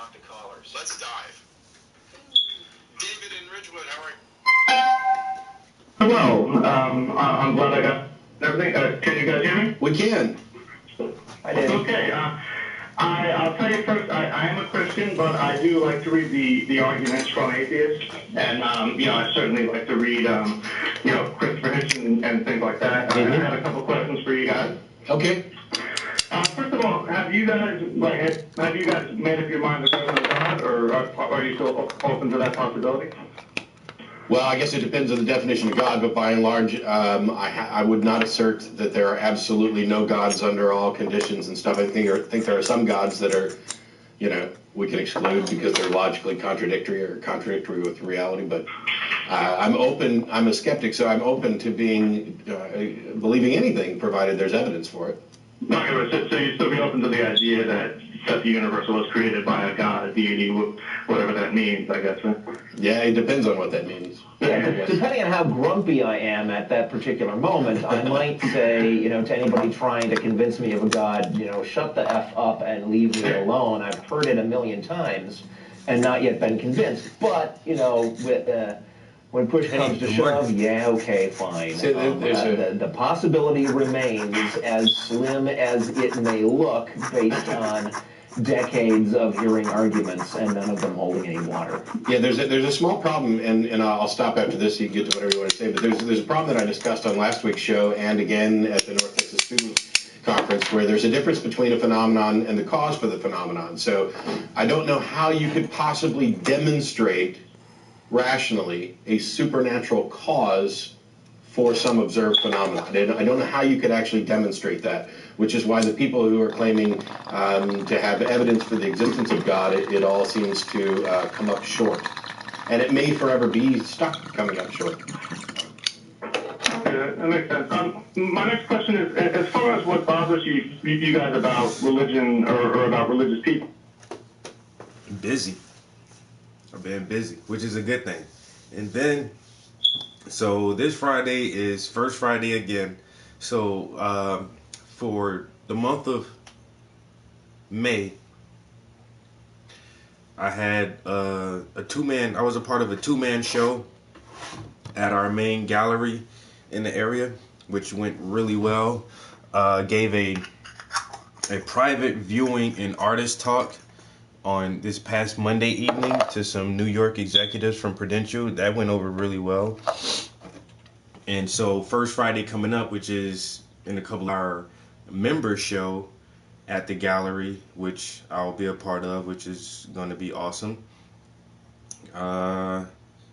talk to callers. Let's dive. David in Ridgewood, how are you? Hello. I'm glad I got everything. Can you guys hear me? We can. I did. Okay. I'll tell you first, I am a Christian, but I do like to read the arguments from atheists. And, I certainly like to read, Christopher Hitchens and things like that. I had a couple questions for you guys. Okay. First of all, have you guys made up your mind that there's no God, or are you still open to that possibility? Well, I guess it depends on the definition of God, but by and large, I would not assert that there are absolutely no gods under all conditions and stuff. I think there are some gods that are, we can exclude because they're logically contradictory with reality. But I'm open. I'm a skeptic, so I'm open to believing anything, provided there's evidence for it. Okay, so you still be open to the idea that the universe was created by a god, a deity, whatever that means, I guess. Right? Yeah, it depends on what that means. Yeah, depending on how grumpy I am at that particular moment, I might say, to anybody trying to convince me of a god, shut the F up and leave me alone. I've heard it a million times and not yet been convinced. But, when push comes to shove, yeah, okay, fine. The possibility remains as slim as it may look based on decades of hearing arguments and none of them holding any water. Yeah, there's a small problem, and I'll stop after this so you can get to whatever you want to say, but there's a problem that I discussed on last week's show and again at the North Texas Student Conference, where there's a difference between a phenomenon and the cause for the phenomenon. So I don't know how you could possibly demonstrate rationally a supernatural cause for some observed phenomenon. I don't know how you could actually demonstrate that, which is why the people who are claiming to have evidence for the existence of God, it all seems to come up short. And it may forever be stuck coming up short. Okay, that makes sense. My next question is, as far as what bothers you guys about religion or about religious people? Busy. I've been busy, which is a good thing. And then, so this Friday is First Friday again. So for the month of May, I had I was a part of a two-man show at our main gallery in the area, which went really well. Gave a private viewing and artist talk on this past Monday evening to some New York executives from Prudential. That went over really well. And so First Friday coming up, which is in a couple of our member show at the gallery, which I'll be a part of, which is going to be awesome. And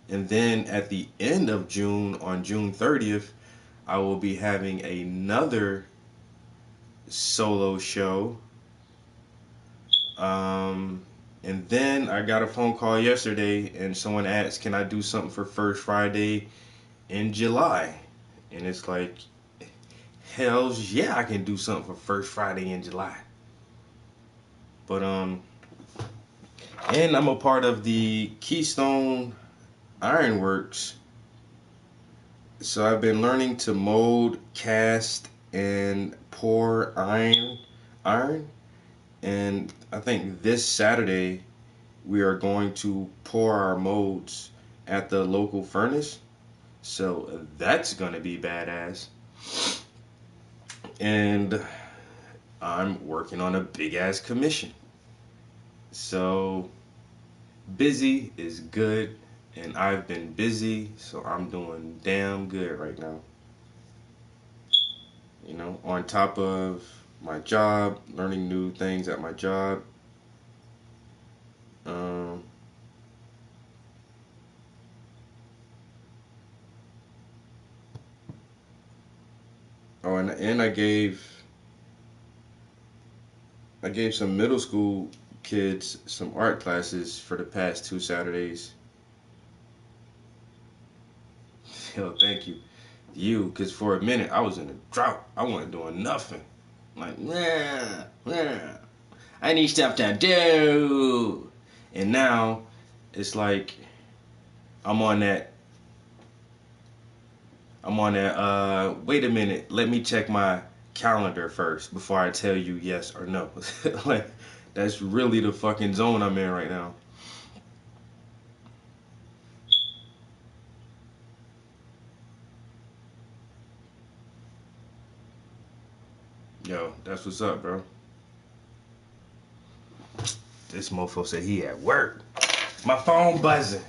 then at the end of June, on June 30th, I will be having another solo show. And then I got a phone call yesterday and someone asked, can I do something for First Friday in July? And it's like, hells yeah, I can do something for First Friday in July. But, and I'm a part of the Keystone Ironworks. So I've been learning to mold, cast, and pour iron. And I think this Saturday we are going to pour our molds at the local furnace. So that's going to be badass. And I'm working on a big ass commission. So busy is good, and I've been busy, so I'm doing damn good right now. On top of my job, learning new things at my job. And I gave some middle school kids some art classes for the past 2 Saturdays. Yo, thank you. Because for a minute I was in a drought. I wasn't doing nothing. Like, I need stuff to do. And now it's like I'm on that wait a minute, let me check my calendar first before I tell you yes or no. Like, that's really the fucking zone I'm in right now. Yo, that's what's up, bro. This mofo said he at work. My phone buzzing.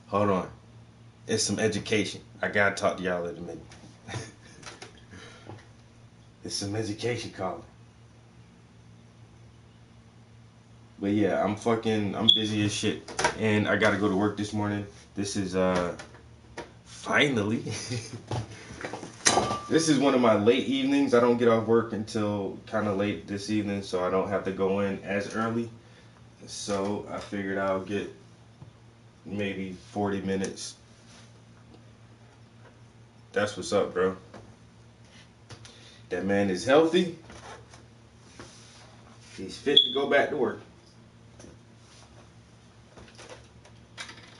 Hold on. It's some education. I gotta talk to y'all in a minute. It's some education calling. But yeah, I'm busy as shit. And I gotta go to work this morning. This is, finally. This is one of my late evenings. I don't get off work until kind of late this evening, so I don't have to go in as early. So I figured I'll get maybe 40 minutes. That's what's up, bro. That man is healthy. He's fit to go back to work.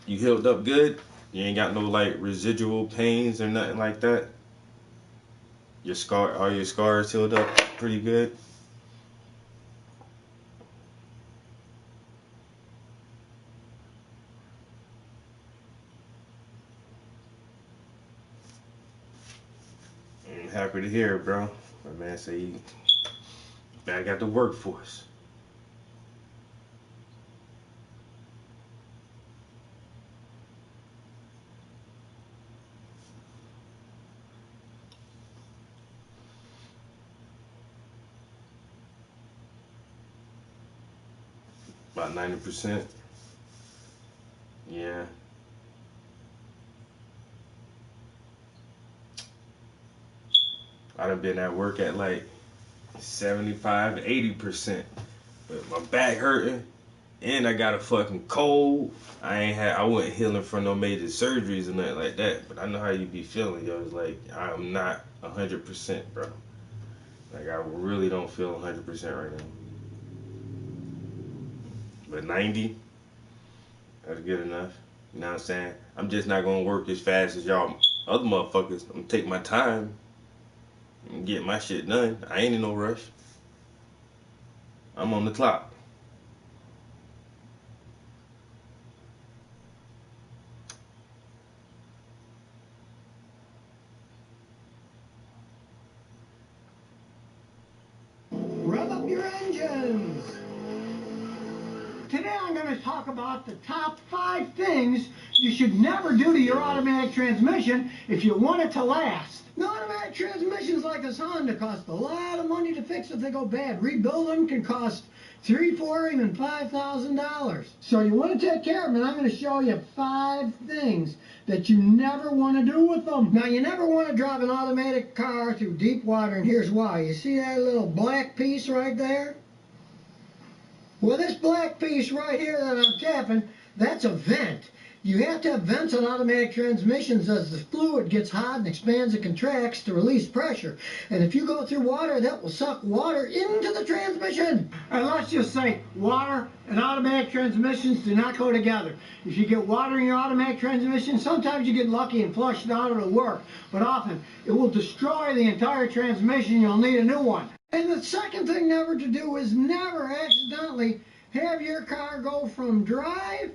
You healed up good? You ain't got no like residual pains or nothing like that? Are your scars healed up pretty good? I'm happy to hear it, bro. My man say he back at the workforce. About 90%. Yeah. I done been at work at like 75 to 80%. But my back hurting and I got a fucking cold. I wasn't healing from no major surgeries or nothing like that. But I know how you be feeling, yo. It's like I'm not 100%, bro. Like I really don't feel 100% right now. But 90, that's good enough. You know what I'm saying? I'm just not gonna work as fast as y'all other motherfuckers. I'm gonna take my time and get my shit done. I ain't in no rush. I'm on the clock. Rev up your engines! Today I'm going to talk about the top 5 things you should never do to your automatic transmission if you want it to last. The automatic transmissions like this Honda cost a lot of money to fix if they go bad. Rebuild them can cost $3,000, $4,000, even $5,000. So you want to take care of them, and I'm going to show you 5 things that you never want to do with them. Now, you never want to drive an automatic car through deep water, and here's why. You see that little black piece right there? Well, this black piece right here that I'm tapping, that's a vent. You have to have vents on automatic transmissions as the fluid gets hot and expands and contracts to release pressure. And if you go through water, that will suck water into the transmission. And let's just say water and automatic transmissions do not go together. If you get water in your automatic transmission, sometimes you get lucky and flush it out, it'll work. But often, it will destroy the entire transmission. You'll need a new one. And the second thing never to do is never accidentally have your car go from drive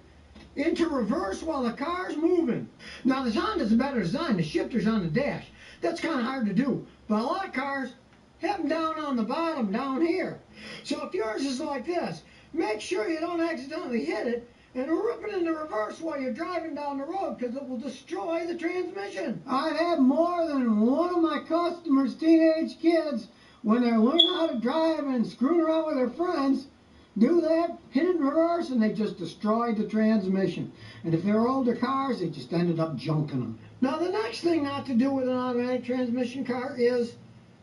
into reverse while the car's moving. Now, this Honda's a better design. The shifter's on the dash. That's kind of hard to do. But a lot of cars have them down on the bottom, down here. So if yours is like this, make sure you don't accidentally hit it and rip it into reverse while you're driving down the road, because it will destroy the transmission. I've had more than one of my customers' teenage kids, when they're learning how to drive and screwing around with their friends, do that, hit it in reverse, and they just destroyed the transmission. And if they're older cars, they just ended up junking them. Now, the next thing not to do with an automatic transmission car is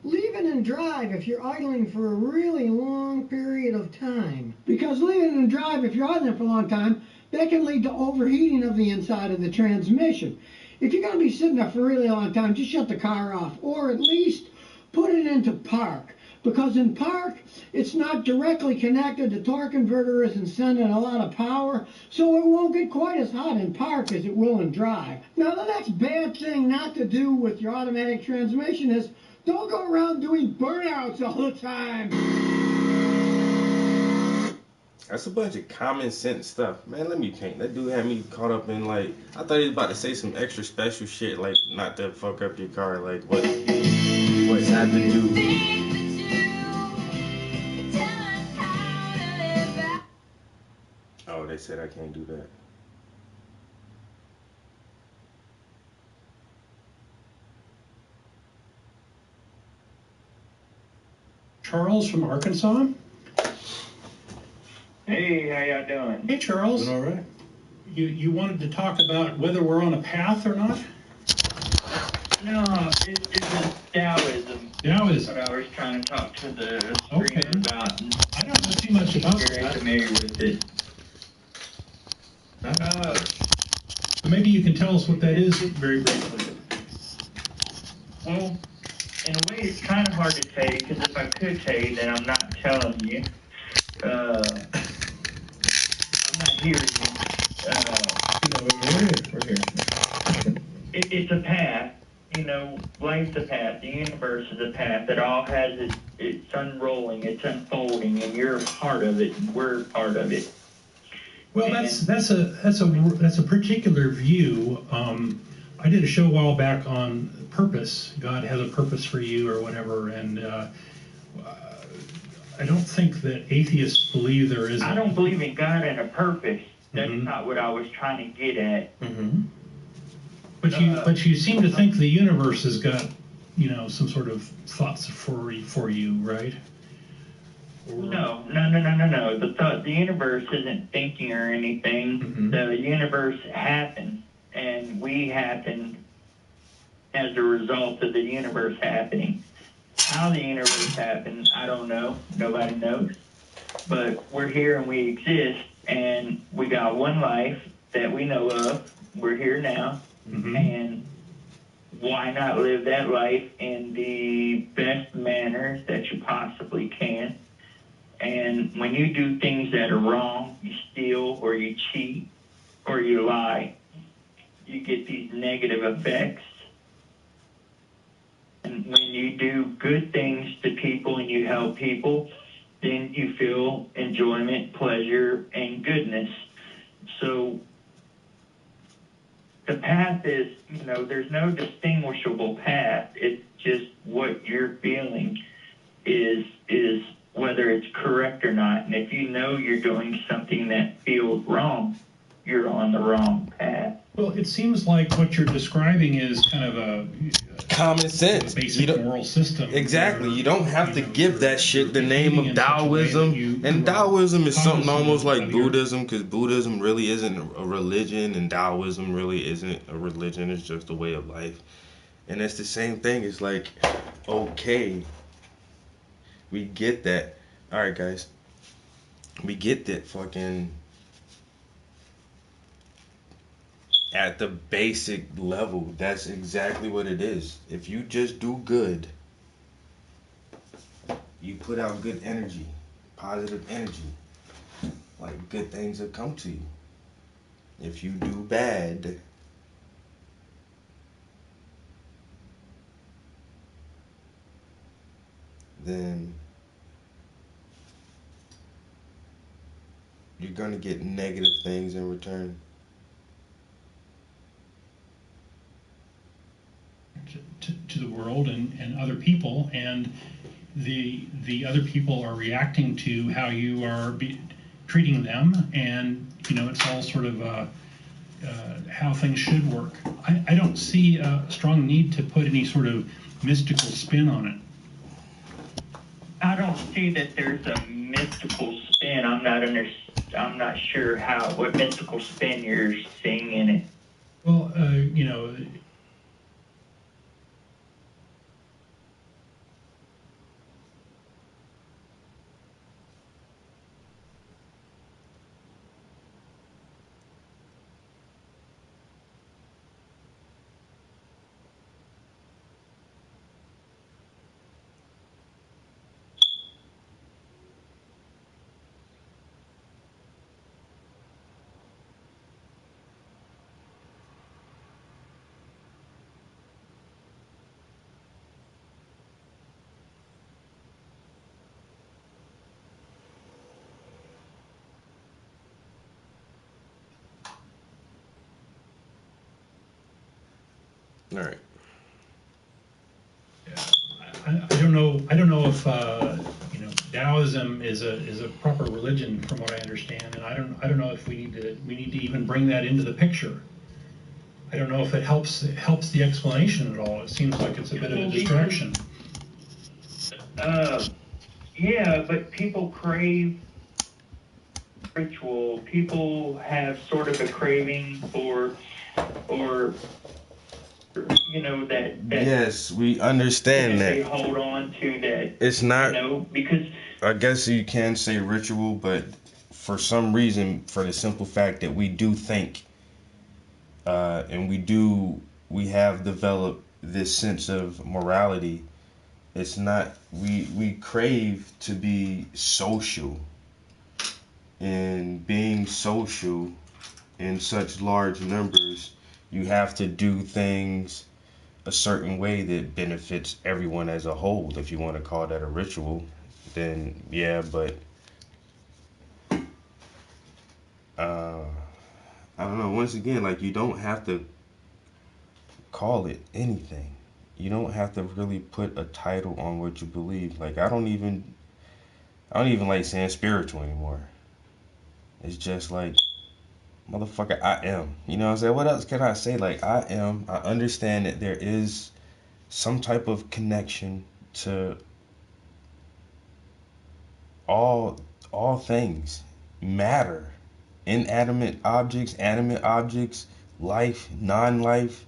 leave it in drive if you're idling for a really long period of time. Because leaving it in drive, if you're idling for a long time, that can lead to overheating of the inside of the transmission. If you're going to be sitting there for a really long time, just shut the car off, or at least put it into park. Because in park, it's not directly connected. The torque converter isn't sending a lot of power, so it won't get quite as hot in park as it will in drive. Now, the next bad thing not to do with your automatic transmission is Don't go around doing burnouts all the time. That's a bunch of common sense stuff. Man, let me paint. That dude had me caught up in, like, I thought he was about to say some extra special shit, like, not to fuck up your car, like, what had to do. Oh, they said I can't do that. Charles from Arkansas. Hey, how y'all doing? Hey, Charles. Doing all right. You wanted to talk about whether we're on a path or not? No, it's just Taoism. Taoism. What I was trying to talk to the streamer Okay. about. And I don't know too much about very that. familiar with it. So maybe you can tell us what that is very briefly. Well, in a way, it's kind of hard to say, because if I could tell you, then I'm not telling you. I'm not hearing you. We're here. It's a path. Life's a path. The universe is a path. It all has it's unrolling, it's unfolding, and you're a part of it, and we're a part of it. Well, that's a particular view. I did a show a while back on purpose. God has a purpose for you, or whatever, and I don't think that atheists believe there is. I don't believe in God and a purpose. That's not what I was trying to get at. Mm-hmm. But you seem to think the universe has got, some sort of thoughts for you, right? No. The universe isn't thinking or anything. Mm-hmm. The universe happened, and we happened as a result of the universe happening. How the universe happened, I don't know. Nobody knows. But we're here and we exist, and we got one life that we know of. We're here now. Mm-hmm. And why not live that life in the best manner that you possibly can? And when you do things that are wrong, you steal or you cheat or you lie, you get these negative effects. And when you do good things to people and you help people, then you feel enjoyment, pleasure, and goodness. So the path is, there's no distinguishable path. It's just what you're feeling is whether it's correct or not. And if you know you're doing something that feels wrong, you're on the wrong path. Well, it seems like what you're describing is kind of a Common sense. basic moral system. Exactly. You don't have to give that shit the you're name thinking of in such a way that Taoism. you And are Taoism is something cognizant almost like of your- Buddhism, because Buddhism really isn't a religion, and Taoism really isn't a religion. It's just a way of life. And it's the same thing. It's like, okay, we get that. All right, guys. We get that fucking at the basic level. That's exactly what it is. If you just do good, you put out good energy, positive energy, like good things will come to you. If you do bad, then you're gonna get negative things in return. to the world and other people, and the other people are reacting to how you are treating them, and it's all sort of how things should work. I don't see a strong need to put any sort of mystical spin on it. I don't see that there's a mystical spin. I'm not sure what mystical spin you're seeing in it. Well, All right. I don't know. I don't know if Taoism is a proper religion, from what I understand, and I don't know if we need to even bring that into the picture. I don't know if it helps the explanation at all. It seems like it's a bit of a distraction. Yeah, but people crave ritual. People have sort of a craving for, or that Yes, we understand they that. hold on to that. It's not. Because I guess you can say ritual, but for some reason, for the simple fact that we do think, and we have developed this sense of morality. It's not. We crave to be social, and being social in such large numbers, you have to do things a certain way that benefits everyone as a whole. If you want to call that a ritual, then yeah, but I don't know. Once again, like, you don't have to call it anything. You don't have to really put a title on what you believe. Like, I don't even like saying spiritual anymore. It's just like, motherfucker, I am. You know what I'm saying? What else can I say? Like, I am. I understand that there is some type of connection to all things. Matter. Inanimate objects, animate objects, life, non-life.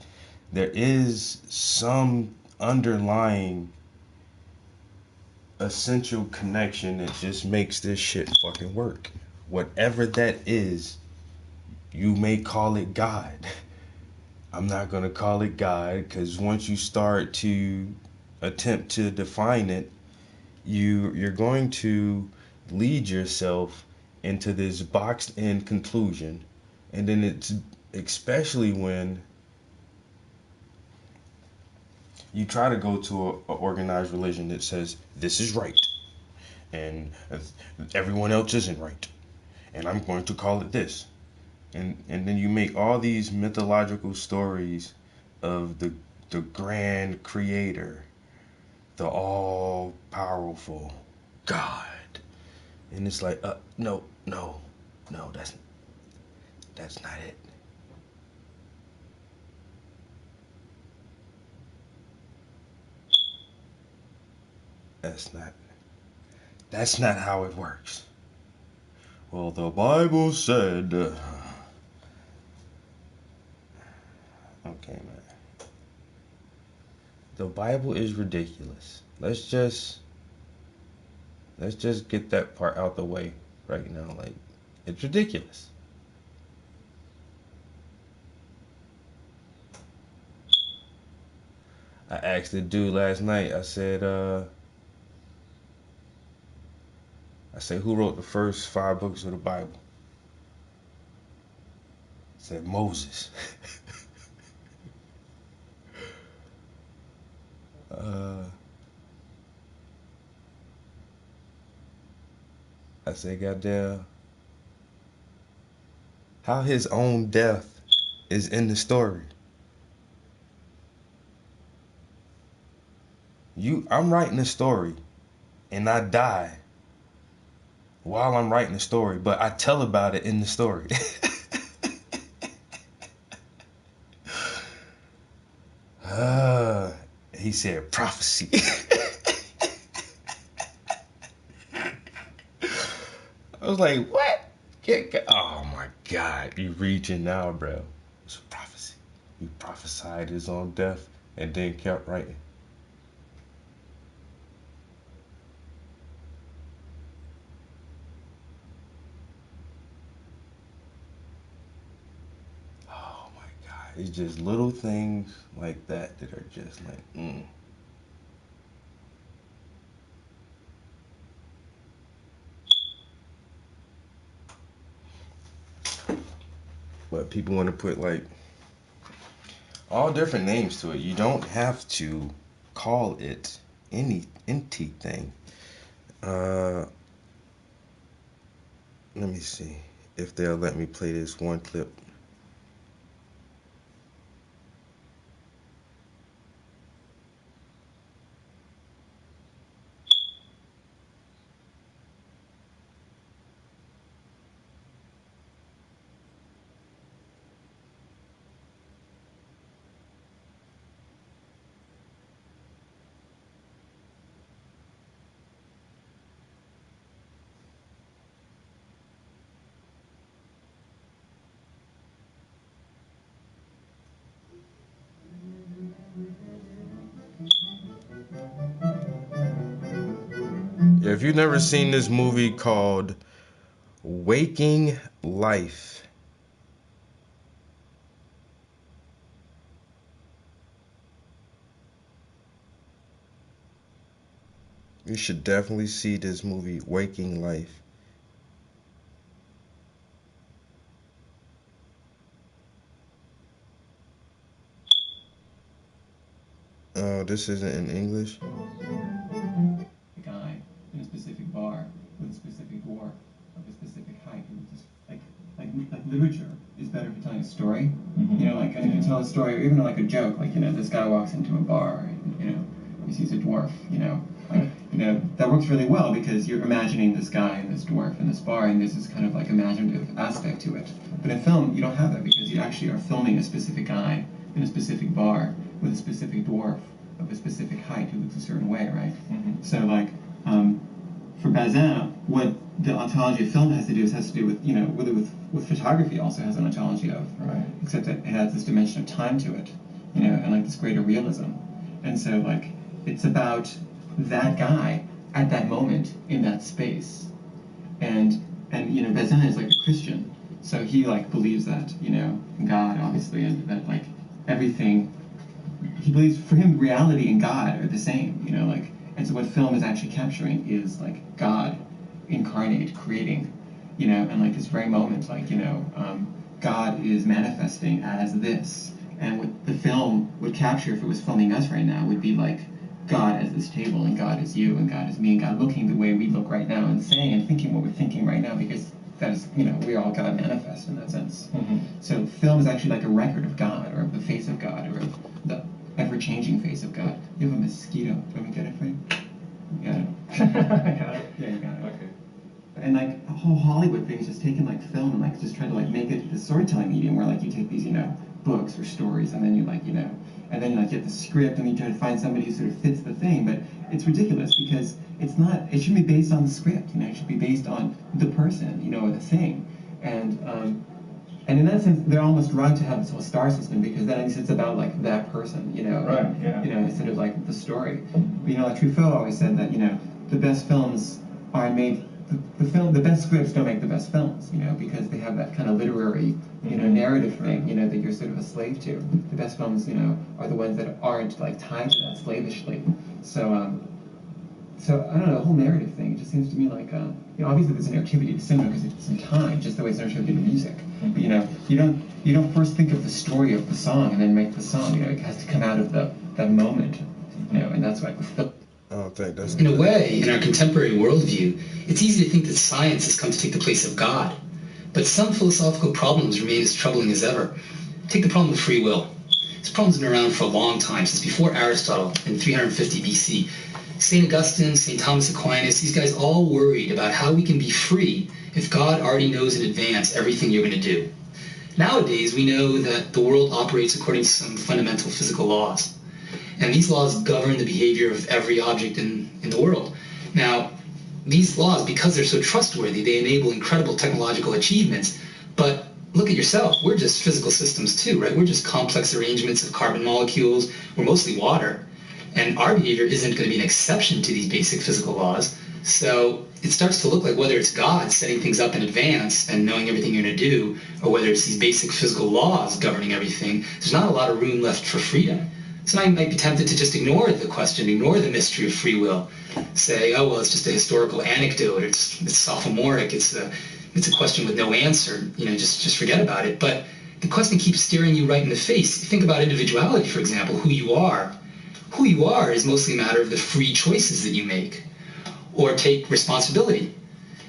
There is some underlying essential connection that just makes this shit fucking work. Whatever that is, you may call it God. I'm not going to call it God, because once you start to attempt to define it, you're going to lead yourself into this boxed in conclusion. And then it's especially when you try to go to a organized religion that says this is right and everyone else isn't right, and I'm going to call it this, and then you make all these mythological stories of the grand creator, the all powerful God, and it's like no, that's not it. That's not how it works. Well, the Bible said, okay, man. The Bible is ridiculous. Let's just get that part out the way right now. Like, it's ridiculous. I asked the dude last night, I said, who wrote the first 5 books of the Bible? He said, Moses. I said, goddamn, how his own death is in the story. I'm writing a story, and I die while I'm writing the story, but I tell about it in the story. He said prophecy. I was like, what? Oh my God, you reaching now, bro. It's a prophecy. He prophesied his own death and then kept writing. It's just little things like that that are just like, But people want to put like all different names to it. You don't have to call it anything. Let me see if they'll let me play this one clip. If you've never seen this movie called Waking Life, you should definitely see this movie, Waking Life. Oh, this isn't in English. A guy in a specific bar with a specific dwarf of a specific height. Just like literature is better for telling a story. You know, like if you tell a story, or even like a joke, like, you know, this guy walks into a bar and, you know, he sees a dwarf, you know, like, you know, that works really well because you're imagining this guy and this dwarf in this bar, and there's this kind of like imaginative aspect to it. But in film, you don't have that because you actually are filming a specific guy in a specific bar with a specific dwarf of a specific height who looks a certain way, right? So like, for Bazin, what the ontology of film has to do with, you know, with photography also has an ontology of, right? Except that it has this dimension of time to it, you know, and like this greater realism. And so like, it's about that guy at that moment in that space. And you know, Bazin is like a Christian, so he like believes that, you know, God obviously, and that like everything, he believes for him reality and God are the same, you know, like, and so what film is actually capturing is like God incarnate, creating, you know, and like this very moment, like, you know, God is manifesting as this, and what the film would capture if it was filming us right now would be like God as this table, and God is you, and God is me, and God looking the way we look right now, and saying and thinking what we're thinking right now, because that is, you know, we are all God manifest in that sense. So film is actually like a record of God, or of the face of God, or of the ever-changing face of God. You have a mosquito. Do you want me to get it for you? You got it. I got it. Yeah, you got it. Okay. And like the whole Hollywood thing is just taking like film and like just trying to like make it the storytelling medium where like you take these, you know, books or stories, and then you like, you know, and then you like get the script and you try to find somebody who sort of fits the thing, but it's ridiculous because it's not, it shouldn't be based on the script, you know, it should be based on the person, you know, or the thing. And in that sense, they're almost right to have this whole star system, because then it's about like that person, you know, right, yeah. You know, instead of like the story. But, you know, like Truffaut always said that, you know, the best films are made, the best scripts don't make the best films, you know, because they have that kind of literary, you know, narrative thing, you know, that you're sort of a slave to. The best films, you know, are the ones that aren't like tied to that slavishly. So, so I don't know, the whole narrative thing, it just seems to me like, you know, obviously there's an interactivity to cinema because it's in time, just the way it's interactive to music. But, you know, you don't first think of the story of the song and then make the song. You know, it has to come out of that moment. You know, and that's why with film. I don't think that's... In a way, in our contemporary worldview, it's easy to think that science has come to take the place of God. But some philosophical problems remain as troubling as ever. Take the problem of free will. This problem's been around for a long time, since before Aristotle in 350 BC. St. Augustine, St. Thomas Aquinas, these guys all worried about how we can be free if God already knows in advance everything you're going to do. Nowadays, we know that the world operates according to some fundamental physical laws. And these laws govern the behavior of every object in the world. Now, these laws, because they're so trustworthy, they enable incredible technological achievements. But look at yourself. We're just physical systems too, right? We're just complex arrangements of carbon molecules. We're mostly water. And our behavior isn't going to be an exception to these basic physical laws. So it starts to look like whether it's God setting things up in advance and knowing everything you're going to do, or whether it's these basic physical laws governing everything, there's not a lot of room left for freedom. So I might be tempted to just ignore the question, ignore the mystery of free will. Say, oh, well, it's just a historical anecdote, it's sophomoric, it's a question with no answer, you know, just forget about it. But the question keeps staring you right in the face. Think about individuality, for example, who you are. Who you are is mostly a matter of the free choices that you make. Or take responsibility.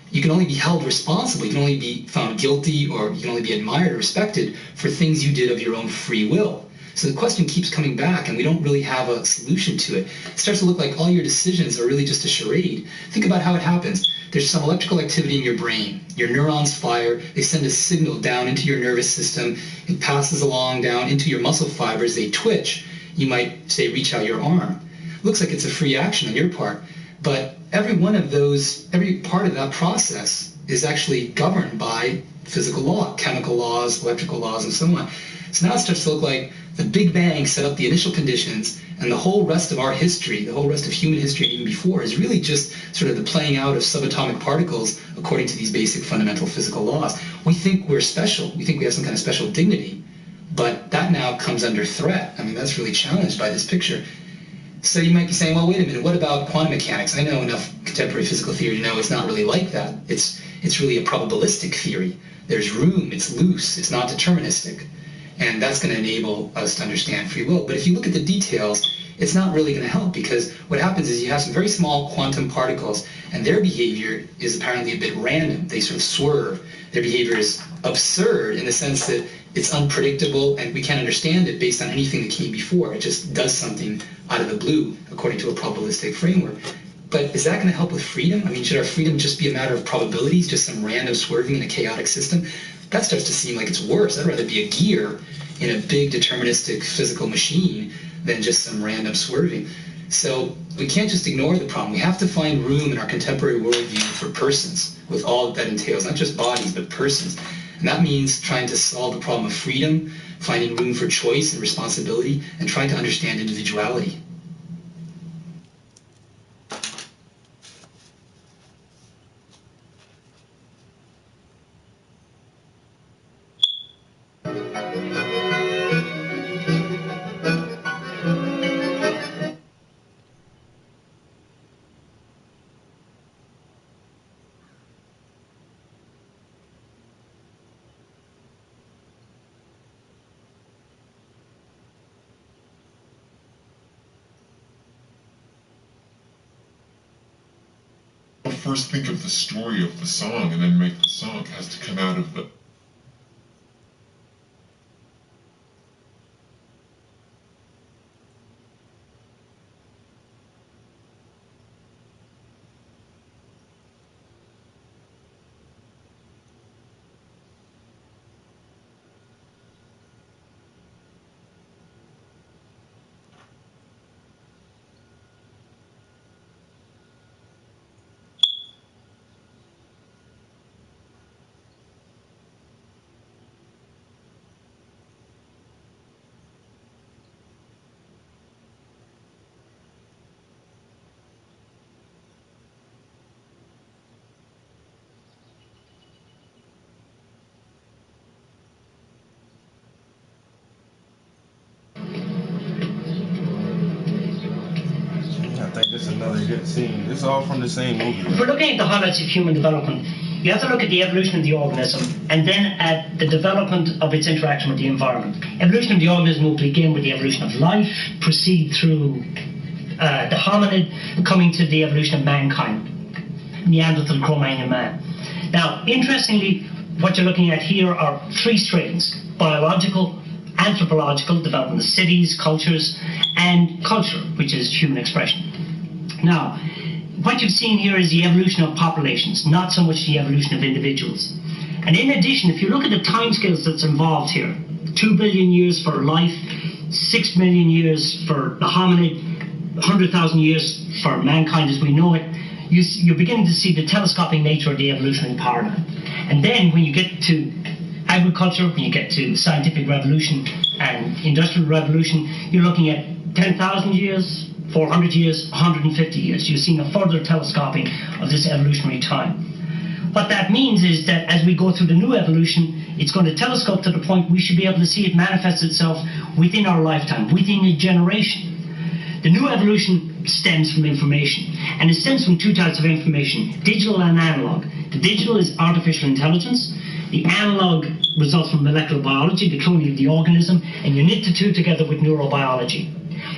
You can only be held responsible, you can only be found guilty, or you can only be admired or respected for things you did of your own free will. So the question keeps coming back, and we don't really have a solution to it. It starts to look like all your decisions are really just a charade. Think about how it happens. There's some electrical activity in your brain. Your neurons fire. They send a signal down into your nervous system. It passes along down into your muscle fibers. They twitch. You might, say, reach out your arm. Looks like it's a free action on your part, but every one of those, every part of that process is actually governed by physical law, chemical laws, electrical laws, and so on. So now it starts to look like the Big Bang set up the initial conditions, and the whole rest of our history, the whole rest of human history and even before, is really just sort of the playing out of subatomic particles according to these basic fundamental physical laws. We think we're special. We think we have some kind of special dignity, but that now comes under threat. I mean, that's really challenged by this picture. So you might be saying, well, wait a minute, what about quantum mechanics? I know enough contemporary physical theory to know it's not really like that. It's really a probabilistic theory. There's room, it's loose, it's not deterministic. And that's going to enable us to understand free will. But if you look at the details, it's not really going to help, because what happens is you have some very small quantum particles, and their behavior is apparently a bit random. They sort of swerve. Their behavior is absurd in the sense that it's unpredictable, and we can't understand it based on anything that came before. It just does something out of the blue according to a probabilistic framework. But is that going to help with freedom? I mean, should our freedom just be a matter of probabilities, just some random swerving in a chaotic system? That starts to seem like it's worse. I'd rather be a gear in a big deterministic physical machine than just some random swerving. So we can't just ignore the problem. We have to find room in our contemporary worldview for persons, with all that entails, not just bodies, but persons. And that means trying to solve the problem of freedom, finding room for choice and responsibility, and trying to understand individuality. First think of the story of the song and then make the song. It has to come out of the... This is another good scene. This is all from the same movie. If we're looking at the highlights of human development, you have to look at the evolution of the organism and then at the development of its interaction with the environment. Evolution of the organism will begin with the evolution of life, proceed through the hominid, coming to the evolution of mankind, Neanderthal, Cro-Magnon man. Now, interestingly, what you're looking at here are three strains: biological, anthropological, development of cities, cultures, and culture, which is human expression. Now, what you've seen here is the evolution of populations, not so much the evolution of individuals. And in addition, if you look at the timescales that's involved here, 2 billion years for life, 6 million years for the hominid, 100,000 years for mankind as we know it, you're beginning to see the telescopic nature of the evolutionary paradigm. And then when you get to agriculture, when you get to scientific revolution and industrial revolution, you're looking at 10,000 years, 400 years, 150 years. You're seeing a further telescoping of this evolutionary time. What that means is that as we go through the new evolution, it's going to telescope to the point we should be able to see it manifest itself within our lifetime, within a generation. The new evolution stems from information, and it stems from two types of information, digital and analog. The digital is artificial intelligence. The analog results from molecular biology, the cloning of the organism, and you knit the two together with neurobiology.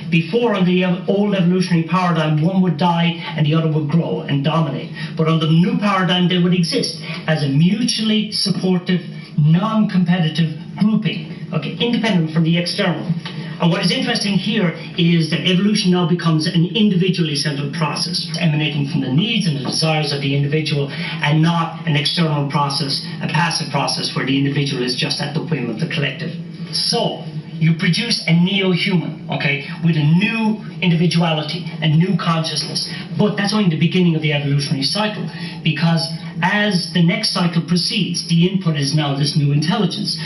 Before, on the old evolutionary paradigm, one would die and the other would grow and dominate. But under the new paradigm, they would exist as a mutually supportive, non-competitive grouping, okay, independent from the external. And what is interesting here is that evolution now becomes an individually centered process, emanating from the needs and the desires of the individual, and not an external process, a passive process where the individual is just at the whim of the collective. So, You produce a neo-human, okay, with a new individuality, a new consciousness. But that's only the beginning of the evolutionary cycle, because as the next cycle proceeds, the input is now this new intelligence.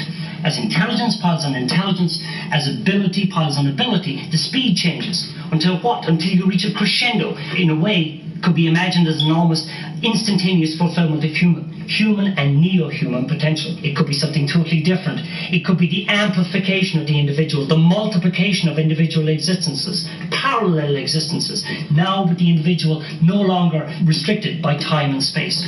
As intelligence piles on intelligence, as ability piles on ability, the speed changes. Until what? Until you reach a crescendo. In a way, could be imagined as an almost instantaneous fulfillment of human and neo-human potential. It could be something totally different. It could be the amplification of the individual, the multiplication of individual existences, parallel existences, now with the individual no longer restricted by time and space.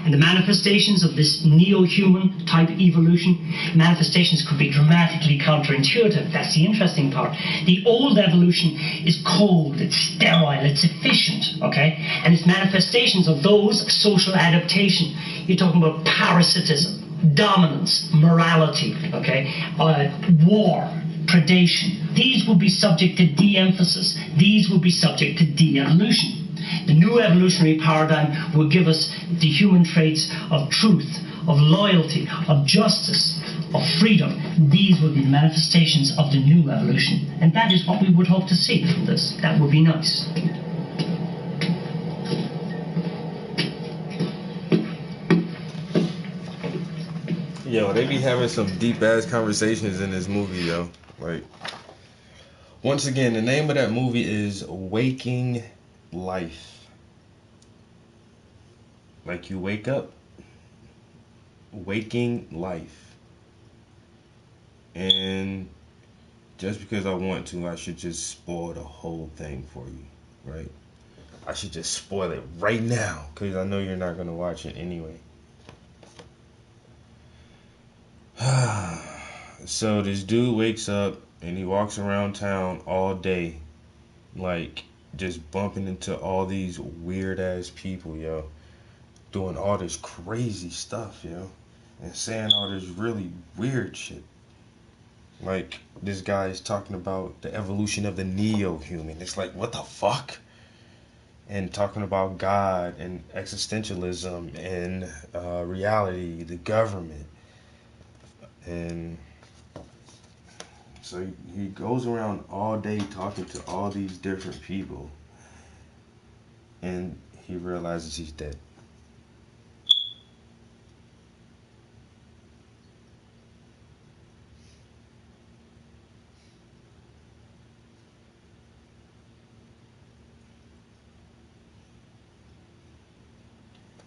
And the manifestations of this neo-human type evolution, manifestations could be dramatically counterintuitive. That's the interesting part. The old evolution is cold, it's sterile, it's efficient, okay? And its manifestations of those, social adaptation. You're talking about parasitism, dominance, morality, okay? War, predation. These will be subject to de-emphasis. These will be subject to de-evolution. The new evolutionary paradigm will give us the human traits of truth, of loyalty, of justice, of freedom. These will be the manifestations of the new evolution. And that is what we would hope to see from this. That would be nice. Yo, they be having some deep-ass conversations in this movie, yo. Like, once again, the name of that movie is Waking Life. Like you wake up, waking life. And just because I want to, I should just spoil the whole thing for you, right? I should just spoil it right now, because I know you're not going to watch it anyway. So this dude wakes up and he walks around town all day, like just bumping into all these weird ass people, yo, doing all this crazy stuff, yo, and saying all this really weird shit. Like this guy is talking about the evolution of the neo-human. It's like, what the fuck? And talking about God and existentialism and reality, the government. And so he goes around all day talking to all these different people, and he realizes he's dead.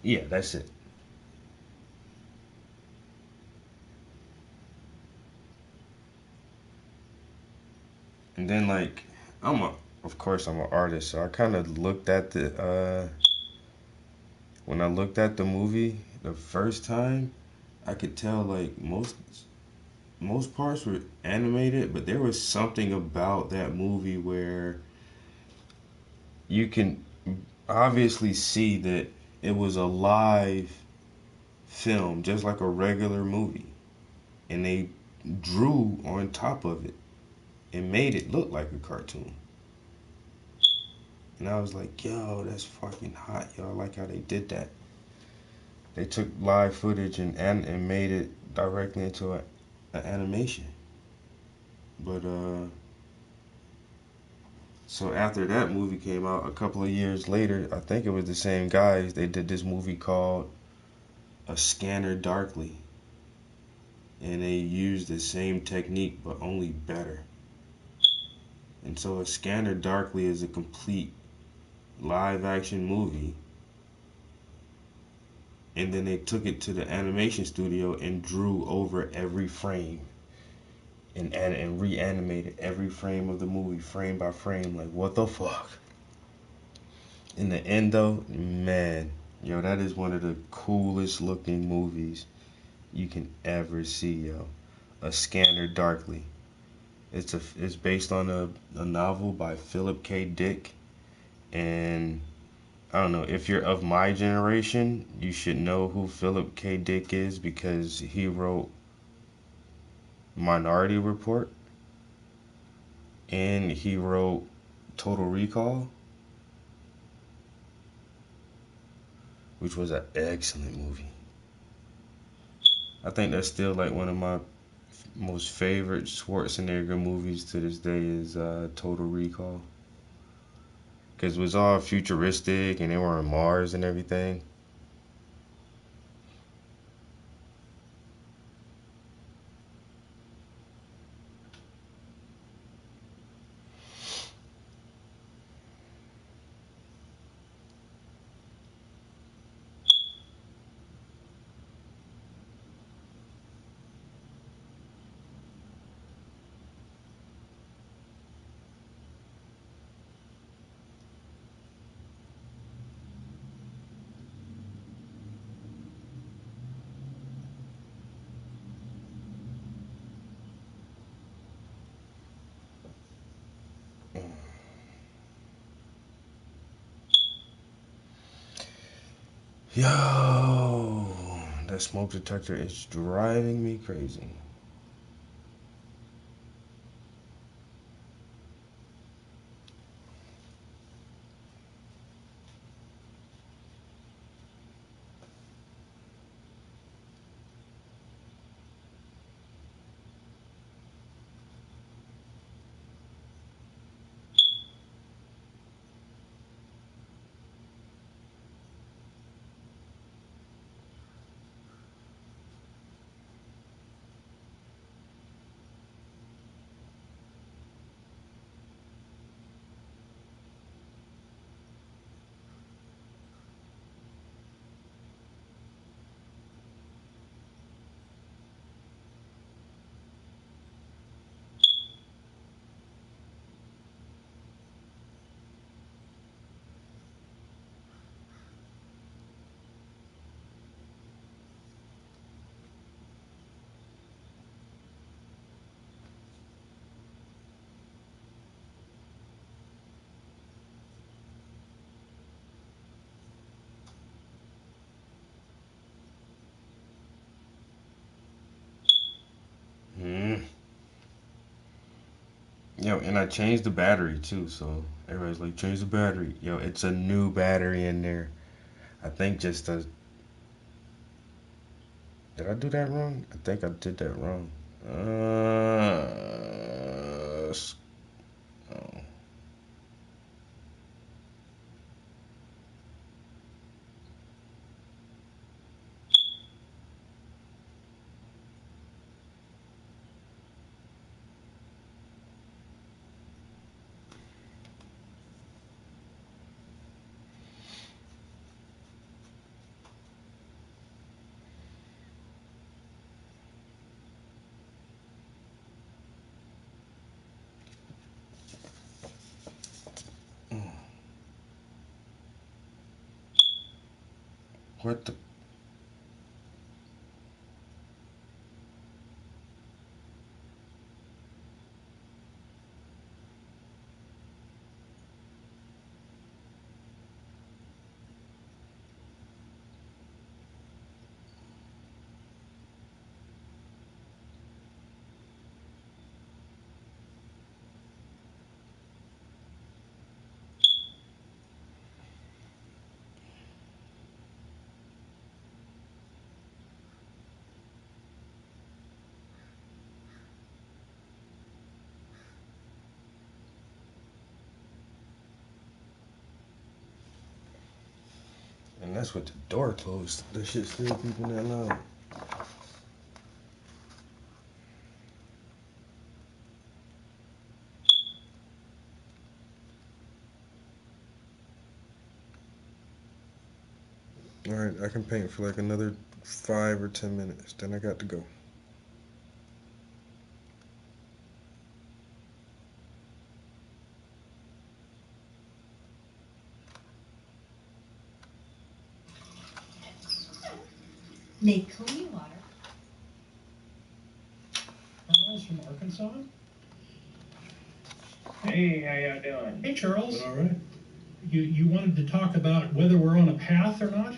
Yeah, that's it. And then, like, of course I'm an artist, so I kind of looked at when I looked at the movie the first time, I could tell, like, most parts were animated, but there was something about that movie where you can obviously see that it was a live film, just like a regular movie, and they drew on top of it and made it look like a cartoon. And I was like, yo, that's fucking hot, yo. I like how they did that. They took live footage and made it directly into an animation. But so after that movie came out, a couple of years later, I think it was the same guys, they did this movie called A Scanner Darkly. And they used the same technique, but only better. And so A Scanner Darkly is a complete live action movie. And then they took it to the animation studio and drew over every frame and reanimated every frame of the movie, frame by frame. Like, what the fuck? In the end, though, man, yo, that is one of the coolest looking movies you can ever see, yo. A Scanner Darkly. It's based on a novel by Philip K. Dick, and I don't know, if you're of my generation, you should know who Philip K. Dick is, because he wrote Minority Report and he wrote Total Recall, which was an excellent movie. I think that's still like one of my most favorite Schwarzenegger movies to this day is Total Recall. Because it was all futuristic and they were on Mars and everything. Yo, that smoke detector is driving me crazy. Yo, and I changed the battery too, so everybody's like, change the battery. Yo, it's a new battery in there. I think just a... Did I do that wrong? I think I did that wrong. Oh. What the... And that's with the door closed. That shit's still beeping that loud. Alright, I can paint for like another 5 or 10 minutes. Then I got to go. Make clean water. Charles from Arkansas. Hey, how y'all doing? Hey, Charles. All right. You wanted to talk about whether we're on a path or not?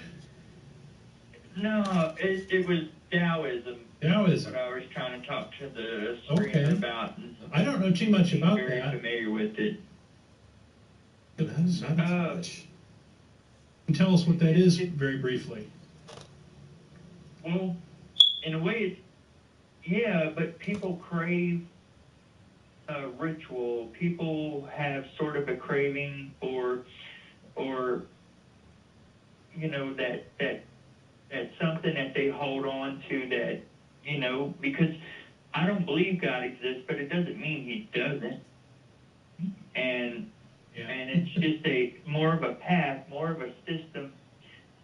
No, it was Taoism. Taoism. What I was trying to talk to the screen about. I don't know too much about very that. familiar with it. Not much. Tell us what that is very briefly. Well, in a way, Yeah, but people crave ritual. People have sort of a craving for, or that's something that they hold on to, that because I don't believe God exists, but it doesn't mean He doesn't. And it's just more of a path, more of a system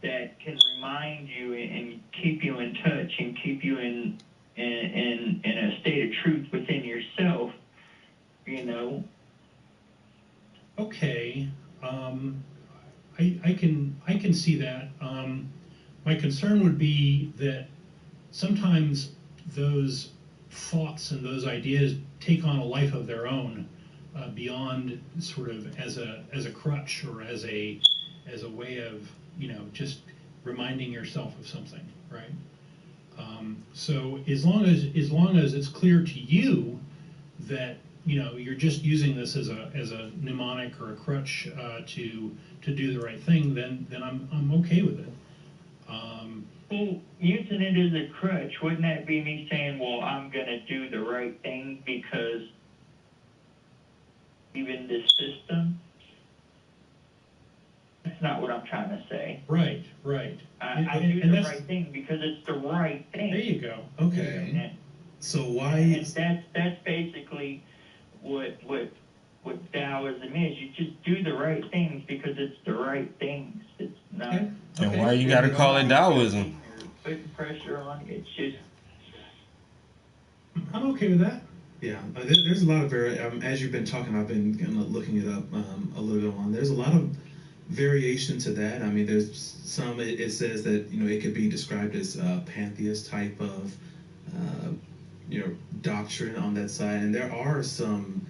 that can remind you and keep you in touch and keep you in a state of truth within yourself. Okay. I can see that. My concern would be that sometimes those thoughts and those ideas take on a life of their own, beyond sort of as a crutch or as a way of just reminding yourself of something, right? So as long as it's clear to you that you're just using this as a mnemonic or a crutch to do the right thing, then I'm okay with it. Well, using it as a crutch, wouldn't that be me saying, well, I'm going to do the right thing because even this system? That's not what I'm trying to say. Right. I do the right thing because it's the right thing. There you go. Okay. So why? And that's basically what Taoism is. You just do the right things because it's the right things. It's not. And why you gotta call it Taoism? Putting pressure on it. It's just. I'm okay with that. Yeah, there's a lot of as you've been talking, I've been kind of looking it up a little bit on. There's a lot of variation to that. I mean, there's some. It says that it could be described as a pantheist type of doctrine on that side, and there are some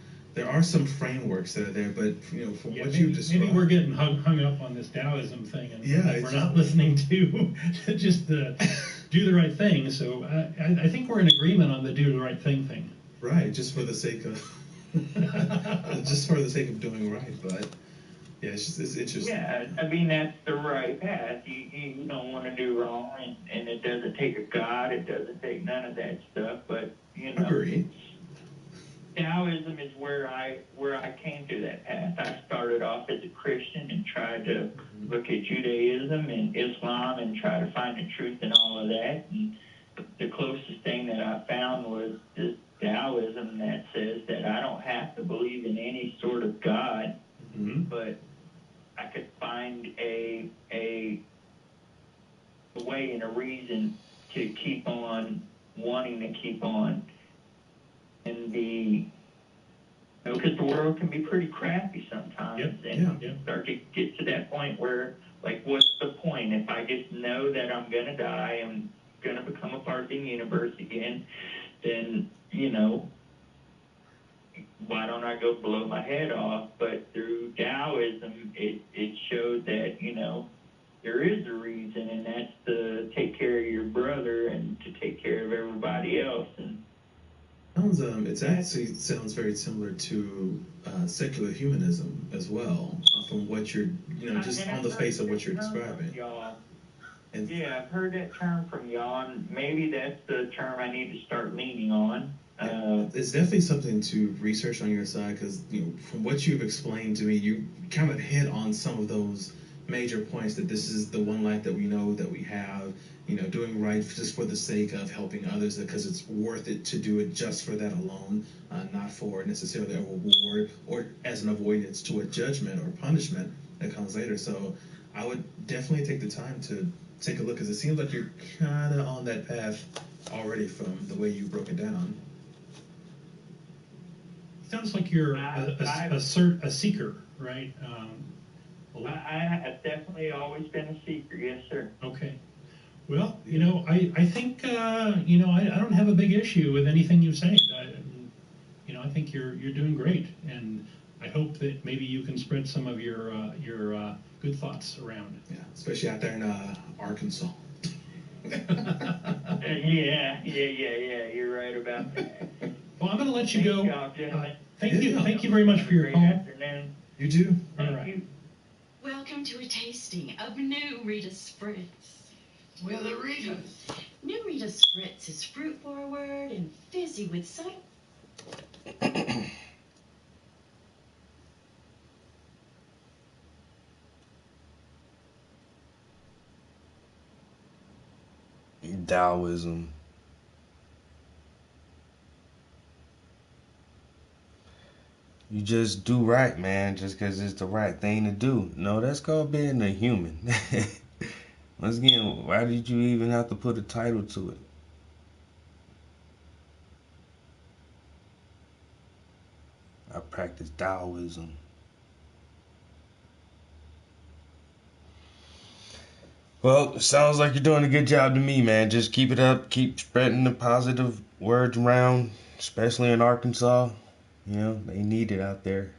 frameworks that are there. But from what you've described, maybe we're getting hung up on this Taoism thing, and we're not just listening to just the do the right thing. So I think we're in agreement on the do the right thing. Right, just for the sake of doing right, but yeah, it's interesting. Yeah, I mean that's the right path. You don't want to do wrong, and it doesn't take a God, it doesn't take none of that stuff. But Agree. Taoism is where I came to that path. I started off as a Christian and tried to look at Judaism and Islam and try to find the truth in all of that. And the closest thing that I found was this Taoism that says that I don't have to believe in any sort of God, but I could find a way and a reason to keep on wanting to keep on. And because the world can be pretty crappy sometimes, you start to get to that point where, like, what's the point? If I just know that I'm going to die, I'm going to become a part of the universe again, then, why don't I go blow my head off? But through Taoism, it showed that, there is a reason, and that's to take care of your brother and to take care of everybody else. And it actually sounds very similar to secular humanism as well, from what you're, just on the face of what you're describing. Yeah, I've heard that term from y'all, and maybe that's the term I need to start leaning on. It's definitely something to research on your side, because from what you've explained to me, you kind of hit on some of those major points, that this is the one life that we know that we have, doing right just for the sake of helping others, because it's worth it to do it just for that alone, not for necessarily a reward or as an avoidance to a judgment or punishment that comes later. So I would definitely take the time to take a look, because it seems like you're kind of on that path already from the way you broke it down. Sounds like you're a seeker, right? I have definitely always been a seeker, yes, sir. Okay. Well, I think, I don't have a big issue with anything you've said. I think you're doing great, and I hope that maybe you can spread some of your good thoughts around. Yeah, especially out there in Arkansas. Yeah, you're right about that. Well, I'm going to let you go. Thank you very much for your Great call. afternoon. You too. All right. Welcome to a tasting of new Rita Spritz. With the Ritas. New Rita Harry does spritz is fruit forward and fizzy with subtle. Taoism. You just do right, man, just because it's the right thing to do. No, that's called being a human. Once again, why did you even have to put a title to it? I practice Taoism. Well, sounds like you're doing a good job to me, man. Just keep it up. Keep spreading the positive words around, especially in Arkansas. You know, they need it out there.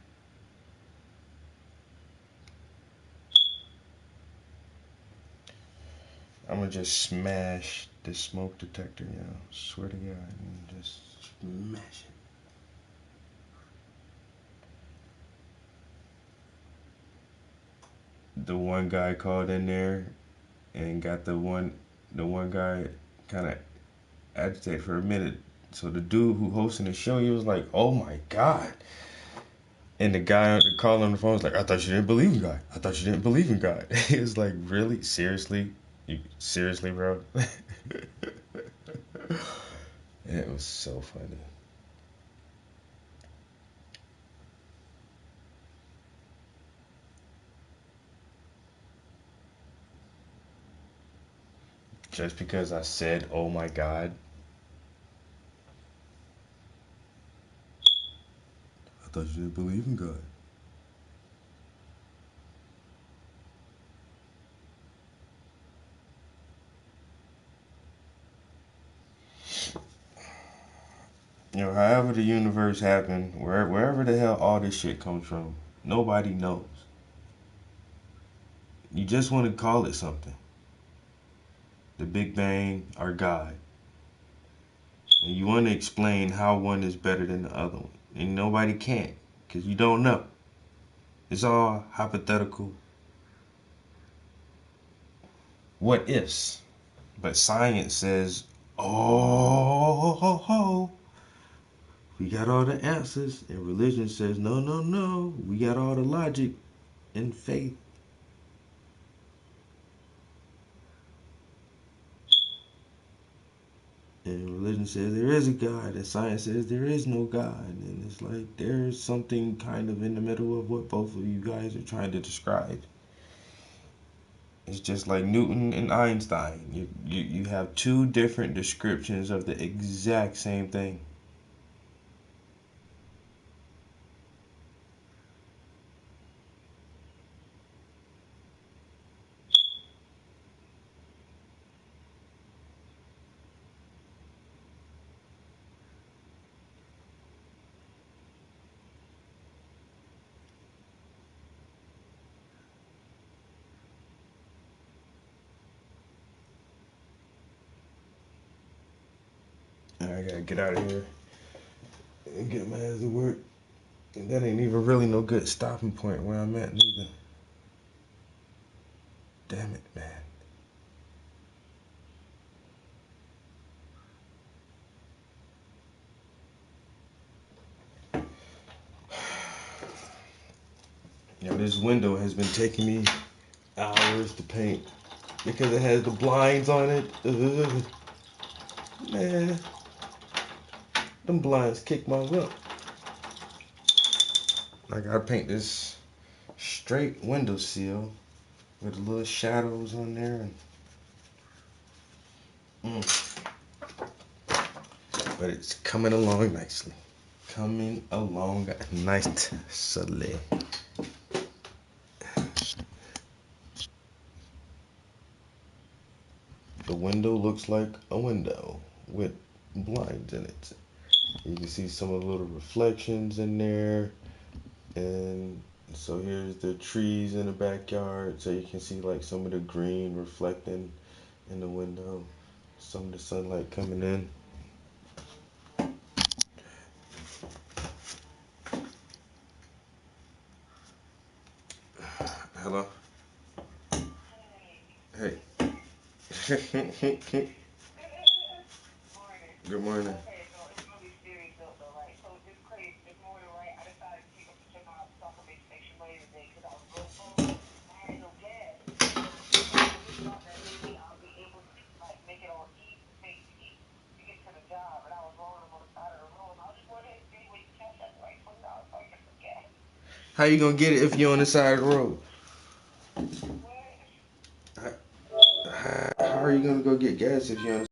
I'm gonna just smash this smoke detector, you know. Swear to God, and just smash it. The one guy called in there and got the one guy kind of agitated for a minute. So the dude who hosting the show, he was like, "Oh my God." And the guy on the call on the phone was like, "I thought you didn't believe in God. I thought you didn't believe in God." He was like, "Really? Seriously? Seriously, bro?" It was so funny. Just because I said, "Oh my God." I thought you didn't believe in God. You know, however the universe happened, wherever the hell all this shit comes from, nobody knows. You just want to call it something. The Big Bang or God. And you want to explain how one is better than the other one. And nobody can, because you don't know. It's all hypothetical what ifs. But science says, oh, we got all the answers. And religion says, no, no, no. We got all the logic and faith. And religion says there is a God, and science says there is no God. And it's like there's something kind of in the middle of what both of you guys are trying to describe. It's just like Newton and Einstein. You have two different descriptions of the exact same thing. I gotta get out of here and get my ass to work. And that ain't even really no good stopping point where I'm at neither. Damn it, man. You know, this window has been taking me hours to paint because it has the blinds on it. Ugh. Man, them blinds kick my whip. I gotta paint this straight window sill with the little shadows on there. But it's coming along nicely. Coming along nicely. The window looks like a window with blinds in it. You can see some of the little reflections in there. And so here's the trees in the backyard. So you can see like some of the green reflecting in the window. Some of the sunlight coming in. Hello? Hey. Good morning. How you gonna get it if you're on the side of the road? How are you gonna go get gas if you're on the